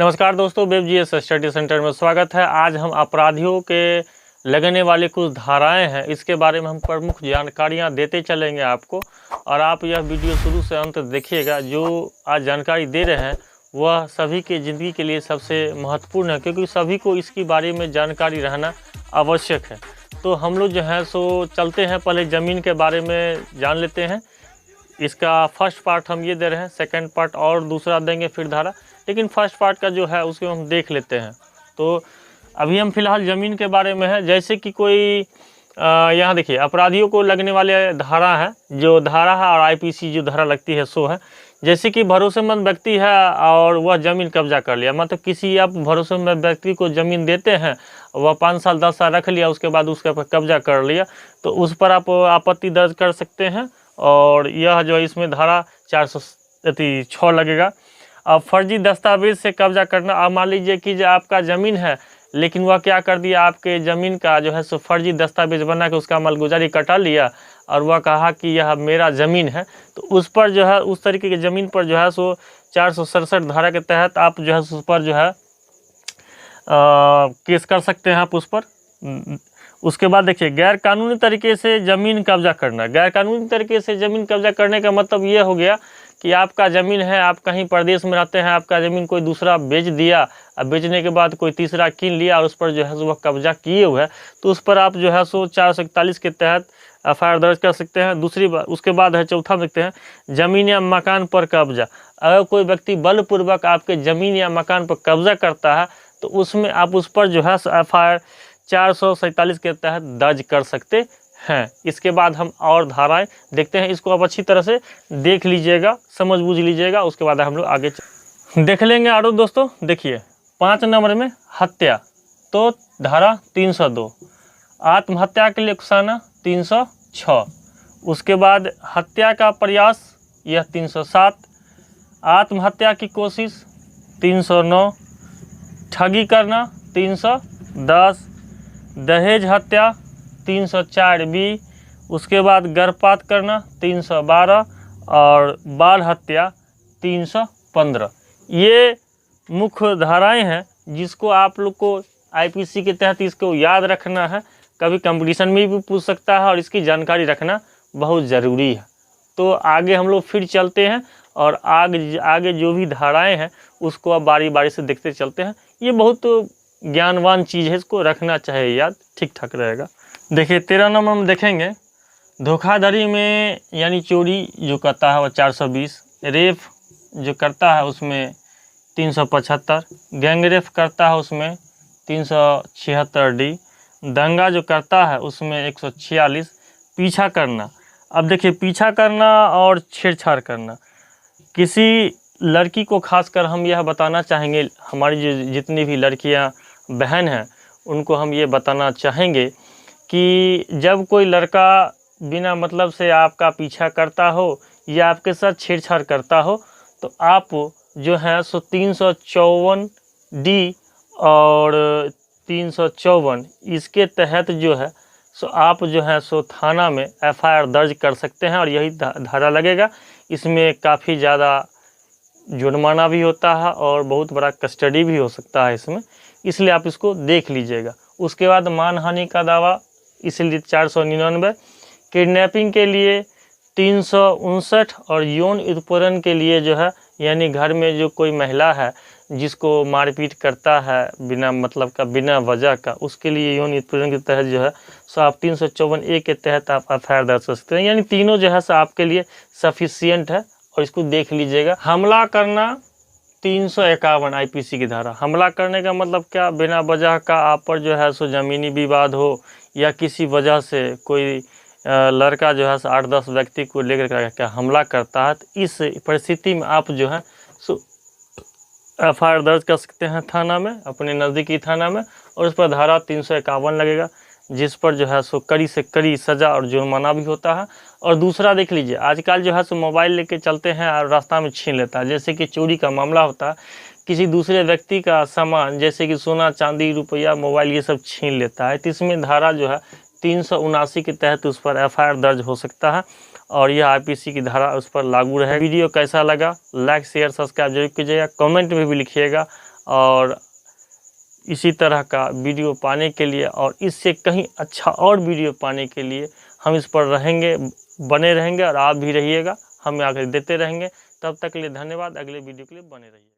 नमस्कार दोस्तों, web GS study centre में स्वागत है। आज हम अपराधियों के लगने वाले कुछ धाराएं हैं, इसके बारे में हम प्रमुख जानकारियां देते चलेंगे आपको, और आप यह वीडियो शुरू से अंत तक देखिएगा। जो आज जानकारी दे रहे हैं वह सभी के ज़िंदगी के लिए सबसे महत्वपूर्ण है, क्योंकि सभी को इसके बारे में जानकारी रहना आवश्यक है। तो हम लोग जो है सो चलते हैं, पहले ज़मीन के बारे में जान लेते हैं। इसका फर्स्ट पार्ट हम ये दे रहे हैं, सेकंड पार्ट और दूसरा देंगे फिर धारा, लेकिन फर्स्ट पार्ट का जो है उसको हम देख लेते हैं। तो अभी हम फिलहाल ज़मीन के बारे में है। जैसे कि कोई यहाँ देखिए, अपराधियों को लगने वाले धारा है, जो धारा है और आईपीसी जो धारा लगती है सो है। जैसे कि भरोसेमंद व्यक्ति है और वह ज़मीन कब्जा कर लिया, मतलब किसी आप भरोसेमंद व्यक्ति को ज़मीन देते हैं, वह 5 साल 10 साल रख लिया, उसके बाद उसके पर कब्जा कर लिया, तो उस पर आप आपत्ति दर्ज कर सकते हैं। और यह जो है इसमें धारा 406 लगेगा। अब फर्जी दस्तावेज से कब्जा करना, अब मान लीजिए कि जो आपका ज़मीन है, लेकिन वह क्या कर दिया, आपके ज़मीन का जो है सो फर्जी दस्तावेज बना के उसका मालगुजारी कटा लिया और वह कहा कि यह मेरा ज़मीन है, तो उस पर जो है उस तरीके की ज़मीन पर जो है सो 467 धारा के तहत आप जो है उस पर जो है केस कर सकते हैं आप उस पर। उसके बाद देखिए, गैर कानूनी तरीके से ज़मीन कब्जा करना। गैर कानूनी तरीके से ज़मीन कब्जा करने का मतलब ये हो गया कि आपका ज़मीन है, आप कहीं प्रदेश में रहते हैं, आपका ज़मीन कोई दूसरा बेच दिया, अब बेचने के बाद कोई तीसरा कीन लिया और उस पर जो है वह कब्जा किए हुए है, तो उस पर आप जो है सो 441 के तहत एफआईआर दर्ज कर सकते हैं। दूसरी बात, उसके बाद है चौथा देखते हैं, ज़मीन या मकान पर कब्जा। अगर कोई व्यक्ति बलपूर्वक आपके ज़मीन या मकान पर कब्जा करता है, तो उसमें आप उस पर जो है एफआईआर 447 के तहत दर्ज कर सकते हैं। इसके बाद हम और धाराएं देखते हैं, इसको आप अच्छी तरह से देख लीजिएगा, समझ बूझ लीजिएगा, उसके बाद हम लोग आगे देख लेंगे। और दोस्तों देखिए, 5 नंबर में हत्या, तो धारा 302, आत्महत्या के लिए उकसाना 306, उसके बाद हत्या का प्रयास यह 307, आत्महत्या की कोशिश 309, ठगी करना 310, दहेज हत्या 304 बी, उसके बाद गर्भपात करना 312 और बाल हत्या 315। ये मुख्य धाराएं हैं जिसको आप लोग को आईपीसी के तहत इसको याद रखना है। कभी कंपटीशन में भी पूछ सकता है और इसकी जानकारी रखना बहुत ज़रूरी है। तो आगे हम लोग फिर चलते हैं और आगे जो भी धाराएं हैं उसको अब बारी बारी से देखते चलते हैं। ये बहुत ज्ञानवान चीज़ है, इसको रखना चाहिए याद, ठीक ठाक रहेगा। देखिए 13 नंबर में देखेंगे, धोखाधड़ी में यानी चोरी जो करता है वह 420, रेप जो करता है उसमें 375, गैंगरेप करता है उसमें 376 डी, दंगा जो करता है उसमें 146, पीछा करना। अब देखिए, पीछा करना और छेड़छाड़ करना, किसी लड़की को खासकर हम यह बताना चाहेंगे, हमारी जो जितनी भी लड़कियां बहन हैं उनको हम ये बताना चाहेंगे कि जब कोई लड़का बिना मतलब से आपका पीछा करता हो या आपके साथ छेड़छाड़ करता हो, तो आप जो है सो 354 डी और 354 इसके तहत जो है सो आप जो है सो थाना में एफआईआर दर्ज कर सकते हैं और यही धारा लगेगा। इसमें काफ़ी ज़्यादा जुर्माना भी होता है और बहुत बड़ा कस्टडी भी हो सकता है इसमें, इसलिए आप इसको देख लीजिएगा। उसके बाद मानहानि का दावा इसलिए 499, किडनैपिंग के लिए 359 और यौन उत्पीड़न के लिए जो है, यानी घर में जो कोई महिला है जिसको मारपीट करता है बिना मतलब का, बिना वजह का, उसके लिए यौन उत्पीड़न के तहत जो है सो आप 354 ए के तहत आप एफआईआर दर्ज कर सकते हैं। यानी तीनों जो है सो आपके लिए सफिशियंट है और इसको देख लीजिएगा। हमला करना 351 आईपीसी की धारा। हमला करने का मतलब क्या, बिना वजह का आप पर जो है सो ज़मीनी विवाद हो या किसी वजह से कोई लड़का जो है 8-10 व्यक्ति को लेकर क्या हमला करता है, तो इस परिस्थिति में आप जो है सो एफआईआर दर्ज कर सकते हैं थाना में, अपने नज़दीकी थाना में, और उस पर धारा 351 लगेगा, जिस पर जो है सो कड़ी से कड़ी सज़ा और जुर्माना भी होता है। और दूसरा देख लीजिए, आजकल जो है सो मोबाइल लेके चलते हैं और रास्ता में छीन लेता है। जैसे कि चोरी का मामला होता है, किसी दूसरे व्यक्ति का सामान जैसे कि सोना चांदी रुपया मोबाइल ये सब छीन लेता है, तो इसमें धारा जो है 379 के तहत उस पर एफआईआर दर्ज हो सकता है और यह आईपीसी की धारा उस पर लागू रहेगी। वीडियो कैसा लगा, लाइक शेयर सब्सक्राइब जरूर कीजिएगा, कमेंट में भी लिखिएगा और इसी तरह का वीडियो पाने के लिए और इससे कहीं अच्छा और वीडियो पाने के लिए हम इस पर रहेंगे, बने रहेंगे और आप भी रहिएगा, हमें आगे देते रहेंगे। तब तक के लिए धन्यवाद। अगले वीडियो के लिए बने रहिए।